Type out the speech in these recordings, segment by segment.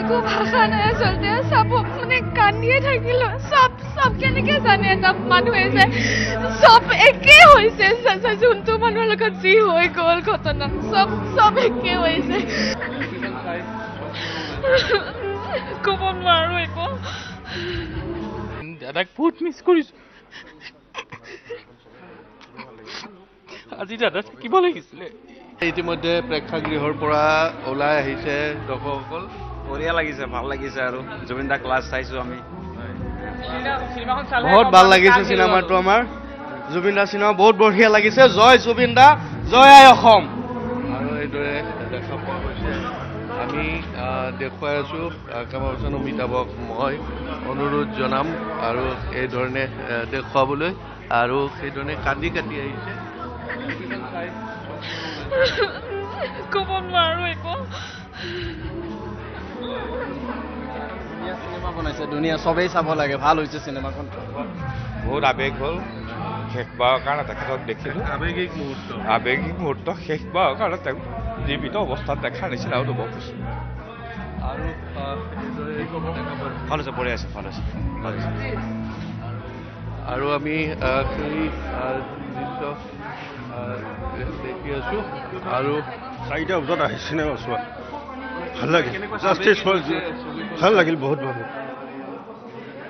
একো ভাষা নাই আচলতে সব মানে কান্দিয়ে থাকিলো সব সব কেনেকে জানে এটা মানুহে যে সব একে হৈছে যোনটো মানুহৰ লগত যি হৈ গ'ল ঘটনা সব সব একে হৈছে ক'ব নোৱাৰো একো দাদাক বহুত মিছ কৰিছো আজি দাদা থাকিব লাগিছিলে ইতিমধ্যে প্ৰেক্ষাগৃহৰ পৰা ওলাই আহিছে দৰ্শকসকল বঢ়িয়া লাগিছে ভাল লাগিছে আৰু জুবিন দা ক্লাছ চাইছো আমি বহুত ভাল লাগিছে চিনেমাটো আমাৰ জুবিন দা চিনেমা বহুত বঢ়িয়া লাগিছে জয় জুবিন দা জয় আই অসম আৰু এইদৰে দেখা পোৱা গৈছে আমি দেখুৱাই আছো কেমেৰা পাৰ্চন অমিতাভক মই অনুৰোধ জনাম আৰু এইধৰণে দেখুৱাবলৈ আৰু সেইধৰণে কান্দি কাটি আহিছে ক'ব নোৱাৰো একো চিনেমা বনাইছে ধুনীয়া চবেই চাব লাগে ভাল হৈছে চিনেমাখন বহুত আৱেগ হ'ল শেষবাৰৰ কাৰণে তেখেতক দেখিলোঁ আৱেগিক মুহূৰ্ত শেষবাৰৰ কাৰণে তেওঁক জীৱিত অৱস্থাত দেখাৰ নিচিনা অনুভৱ হৈছে আৰু ভাল হৈছে বঢ়িয়া আছে ভাল হৈছে আৰু আমি সেই দৃশ্য দেখি আছো আৰু 4টা বজাত আহি চিনেমা চোৱা ভাল লাগিল জাষ্টিছ ভাল লাগিল বহুত ভাল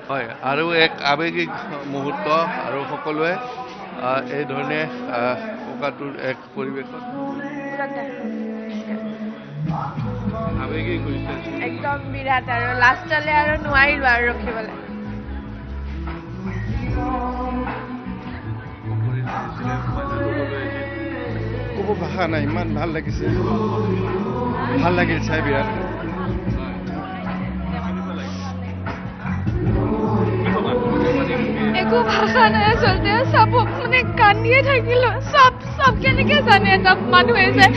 হয় আৰু এক আৱেগিক মুহূৰ্ত আৰু সকলোৱে এই ধৰণে থকাটোৰ এক পৰিৱেশত আৱেগিক হৈছে একদম বিৰাট আৰু লাষ্টলে আৰু নোৱাৰিলো আৰু ৰখিবলৈ ক'ব ভাষা নাই ইমান ভাল লাগিছে ভাল লাগিল চাই বিৰাট একো ভাষা নাই আচলতে সব মানে কান্দিয়ে থাকিলো সব সব কেনেকে জানে এটা মানুহে যে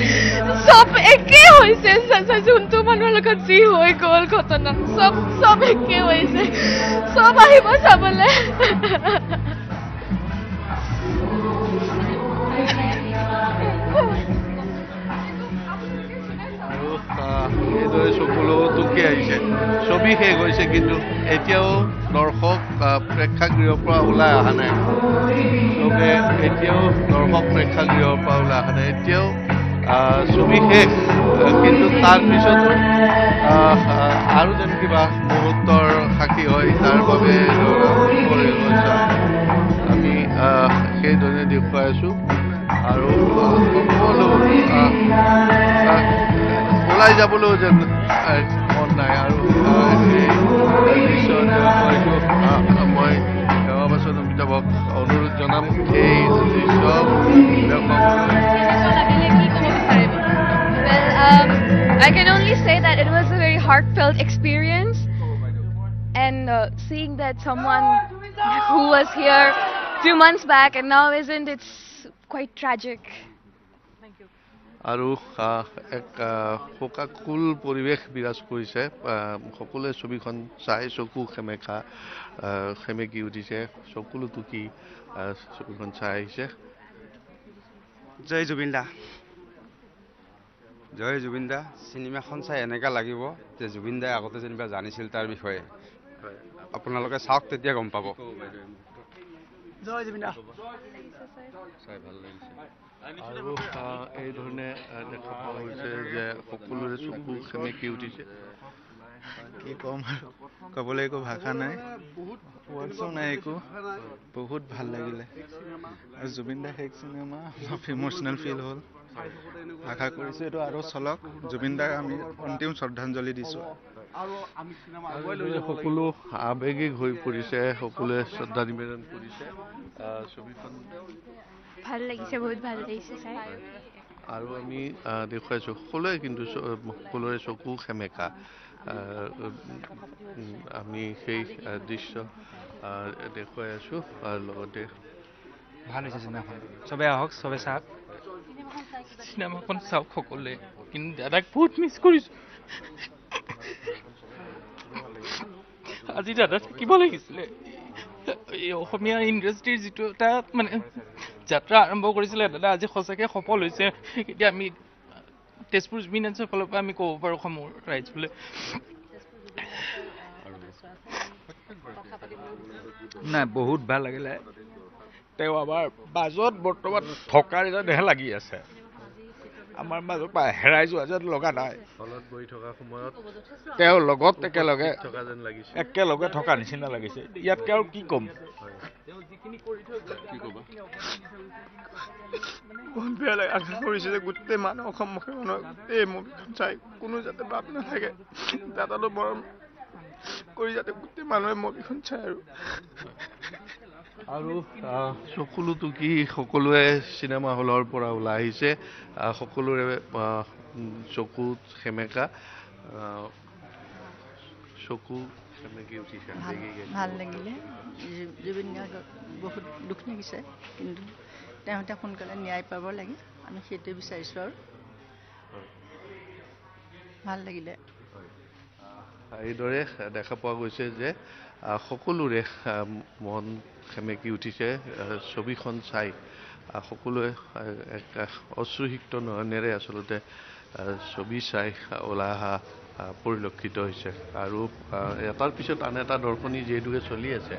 সব একে হৈছে যোনটো মানুহৰ লগত যি হৈ গ'ল ঘটনা সব সব একে হৈছে সব আহিব চাবলে এইদৰে চকুলো টুকি আহিছে ছবি শেষ হৈছে কিন্তু এতিয়াও দৰ্শক প্ৰেক্ষাগৃহৰ পৰা ওলাই অহা নাই চবে এতিয়াও দৰ্শক প্ৰেক্ষাগৃহৰ পৰা ওলাই অহা নাই এতিয়াও ছবি শেষ কিন্তু তাৰপিছতো আৰু যেন কিবা মুহূৰ্তৰ সাক্ষী হয় তাৰ বাবে আমি সেইধৰণে দেখুৱাই আছো আৰু সকলো ওলাই যাবলৈও যেন মন নাই আৰু মই সেৱা পাছত অমিতাভক অনুৰোধ জনাম এই দৃশ্য I can only say that it was a very heartfelt experience and seeing that someone who was here 2 months back and now isn't, it's quite tragic. আৰু এক শোকাকুল পৰিৱেশ বিৰাজ কৰিছে সকলোৱে ছবিখন চাই চকু সেমেকি উঠিছে চকুলো টুকি ছবিখন চাই আহিছে জয় জুবিন দা জয় জুবিন দা চিনেমাখন চাই এনেকা লাগিব যে জুবিন দাই আগতে যেনিবা জানিছিল তাৰ বিষয়ে আপোনালোকে চাওক তেতিয়া গম পাব জয় জুবিন দা চাই ভাল লাগিছে আৰু এই ধৰণে দেখা পোৱা হৈছে যে সকলোৰে চকু সেমেকি উঠিছে কি ক'ম আৰু ক'বলৈ একো ভাষা নাই ৱৰ্ডছো নাই একো বহুত ভাল লাগিলে আৰু জুবিন দা শেষ চিনেমা অলপ ইম'চনেল ফিল হ'ল আশা কৰিছোঁ এইটো আৰু চলক জুবিন দাক আমি অন্তিম শ্ৰদ্ধাঞ্জলি দিছোঁ সকলো আৱেগিক হৈ পৰিছে সকলোৱে শ্ৰদ্ধা নিবেদন কৰিছে ছবিখন ভাল লাগিছে বহুত ভাল লাগিছে চাই আৰু আমি দেখুৱাইছোঁ সকলোৱে কিন্তু সকলোৰে চকু সেমেকা আমি সেই দৃশ্য দেখুৱাই আছোঁ আৰু লগতে ভাল হৈছে চিনেমাখন চবে আহক চবে চাওক চিনেমাখন চাওক সকলোৱে কিন্তু দাদাক বহুত মিছ কৰিছো আজি দাদা থাকিব লাগিছিলে এই অসমীয়া ইণ্ডাষ্ট্ৰীৰ যিটো এটা মানে যাত্ৰা আৰম্ভ কৰিছিলে দাদা আজি সঁচাকৈ সফল হৈছে এতিয়া আমি তেজপুৰ জুবিন ডান্সৰ ফালৰ পৰা আমি ক'ব পাৰোঁ অসমৰ ৰাইজ বোলে নাই বহুত ভাল লাগিলে তেওঁ আমাৰ মাজত বৰ্তমান থকাৰ যেনহে লাগি আছে আমাৰ মাজৰ পৰা হেৰাই যোৱা যেন লগা নাই হলত বহি থকা সময়ত তেওঁৰ লগত একেলগে থকা যেন লাগিছে একেলগে থকা নিচিনা লাগিছে ইয়াতকে আৰু কি ক'ম বহুত বেয়া লাগে আশা কৰিছে যে গোটেই মানুহ অসমমুখী মানুহ এই মুভিখন চাই কোনো যাতে ভাব নাথাকে দাদালৈ মৰম কৰি যাতে গোটেই মানুহে মুভিখন চাই আৰু চকুলোতো কি সকলোৱে চিনেমা হলৰ পৰা ওলাই আহিছে সকলোৰে চকুত সেমেকা চকু সেমেকি উঠিছে ভাল লাগিলে জুবিন গাৰ্গক বহুত দুখ লাগিছে কিন্তু তেওঁতে সোনকালে ন্যায় পাব লাগে আমি সেইটোৱে বিচাৰিছোঁ আৰু ভাল লাগিলে এইদৰে দেখা পোৱা গৈছে যে সকলোৰে মন সেমেকি উঠিছে ছবিখন চাই সকলোৱে এক অশ্ৰুসিক্ত নয়নেৰে আচলতে ছবি চাই ওলাই অহা পৰিলক্ষিত হৈছে আৰু এটাৰ পিছত আন এটা দৰ্শনী যিহেতুকে চলি আছে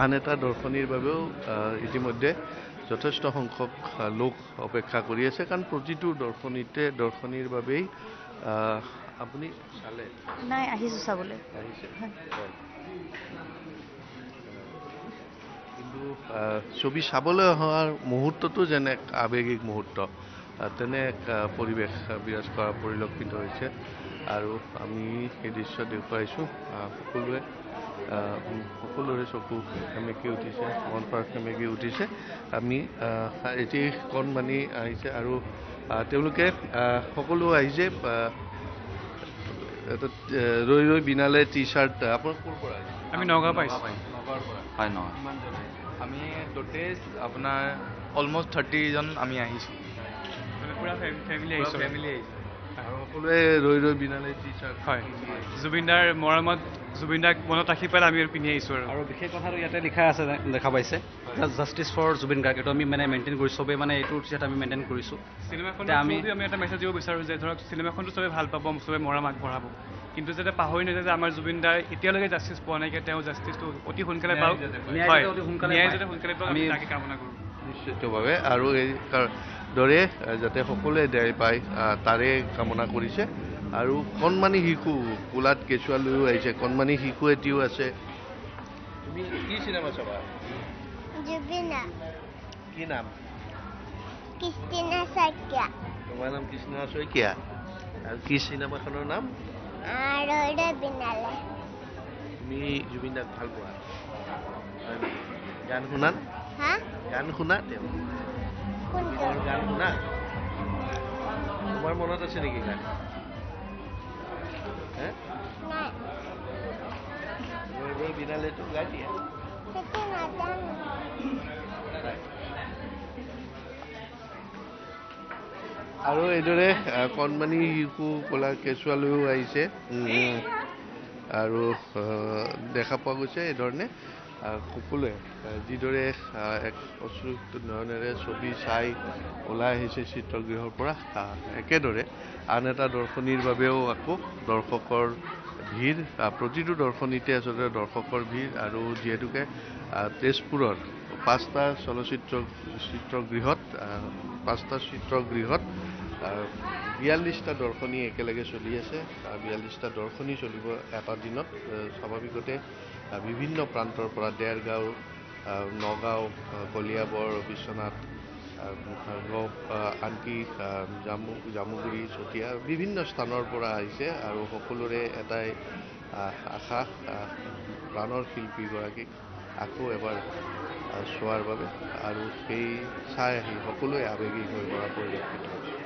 আন এটা দৰ্শনীৰ বাবেও ইতিমধ্যে যথেষ্ট সংখ্যক লোক অপেক্ষা কৰি আছে কাৰণ প্ৰতিটো দৰ্শনীৰ বাবেই আপুনি চালে নাই আহিছোঁ চাবলৈ কিন্তু ছবি চাবলৈ অহাৰ মুহূৰ্তটো যেনে এক আৱেগিক মুহূৰ্ত তেনে এক পৰিৱেশ বিৰাজ কৰা পৰিলক্ষিত হৈছে আৰু আমি সেই দৃশ্য দেখুৱাইছোঁ সকলোৰে চকু সেমেকি উঠিছে মন প্ৰাণ সেমেকি উঠিছে আমি এটি কণমানি আহিছে আৰু তেওঁলোকে সকলো আহিছে ৰৈ ৰৈ বিনালে টি চাৰ্ট আপোনাৰ ক'ৰ পৰা আমি নগাঁও পাইছোঁ হয় নহয় আমি টোটেল আপোনাৰ অলমষ্ট 30জন আমি আহিছোঁ পুৰা ফেমিলি আহিছোঁ আৰু সকলোৱে ৰৈ ৰৈ বিনালে টি চাৰ্ট হয় জুবিনদাৰ মৰমত জুবিনদাক মনত ৰাখি পেলাই আমি পিন্ধি আহিছোঁ আৰু বিশেষ কথাটো ইয়াতে লিখা আছে দেখা পাইছে জাষ্টিছ ফৰ জুবিন গাৰ্গ এইটো আমি মানে মেইনটেইন কৰিছোঁ চবেই মানে এইটো যিহেতু আমি মেইনটেইন কৰিছোঁ চিনেমাখনত আমি এটা মেছেজ দিব বিচাৰোঁ যে ধৰক চিনেমাখনটো চবেই ভাল পাব চবেই মৰম আগবঢ়াব কিন্তু যাতে পাহৰি নাযায় যে আমাৰ জুবিনদাৰ এতিয়ালৈকে জাষ্টিছ পোৱা নাইকিয়া তেওঁ জাষ্টিছটো অতি সোনকালে পাওক ন্যায় যাতে সোনকালে পাওক আমি তাকে কামনা কৰোঁ নিশ্চিতভাৱে আৰু এই দৰে যাতে সকলোৱে ন্যায় পায় তাৰে কামনা কৰিছে আৰু কণমানি শিশু কোলাত কেঁচুৱা লৈও আহিছে কণমানি শিশু এটিও আছে তুমি কি চিনেমা চাবা জুবিনা কি নাম কৃষ্টিনা শইকীয়া তোমাৰ নাম কৃষ্ণা শইকীয়া আৰু কি চিনেমাখনৰ নাম ৰৈ ৰৈ বিনালে তুমি জুবিন দাক ভাল পোৱা গান শুনান গান শুনা তেওঁ গান শুনা তোমাৰ মনত আছে নেকি গান বিনালেতো গাই দিয়া আৰু এইদৰে কণমানি শিশু কলা কেঁচুৱা লৈও আহিছে আৰু দেখা পোৱা গৈছে এইধৰণে সকলোৱে যিদৰে এক অশ্ৰুসিক্ত নয়নেৰে ছবি চাই ওলাই আহিছে চিত্ৰগৃহৰ পৰা একেদৰে আন এটা দৰ্শনীৰ বাবেও আকৌ দৰ্শকৰ ভিৰ প্ৰতিটো দৰ্শনীতে আচলতে দৰ্শকৰ ভিৰ আৰু যিহেতুকে তেজপুৰৰ 5টা চিত্ৰগৃহত 42টা দৰ্শনী একেলগে চলি আছে 42টা দৰ্শনী চলিব এটা দিনত স্বাভাৱিকতে বিভিন্ন প্ৰান্তৰ পৰা দেৰগাঁও নগাঁও কলিয়াবৰ বিশ্বনাথ আনকি জামুগুৰি চতিয়া বিভিন্ন স্থানৰ পৰা আহিছে আৰু সকলোৰে এটাই আশা প্ৰাণৰ শিল্পীগৰাকীক আকৌ এবাৰ চোৱাৰ বাবে আৰু সেই চাই আহি সকলোৱে আৱেগিক হৈ পৰা পৰিলক্ষিত হৈছে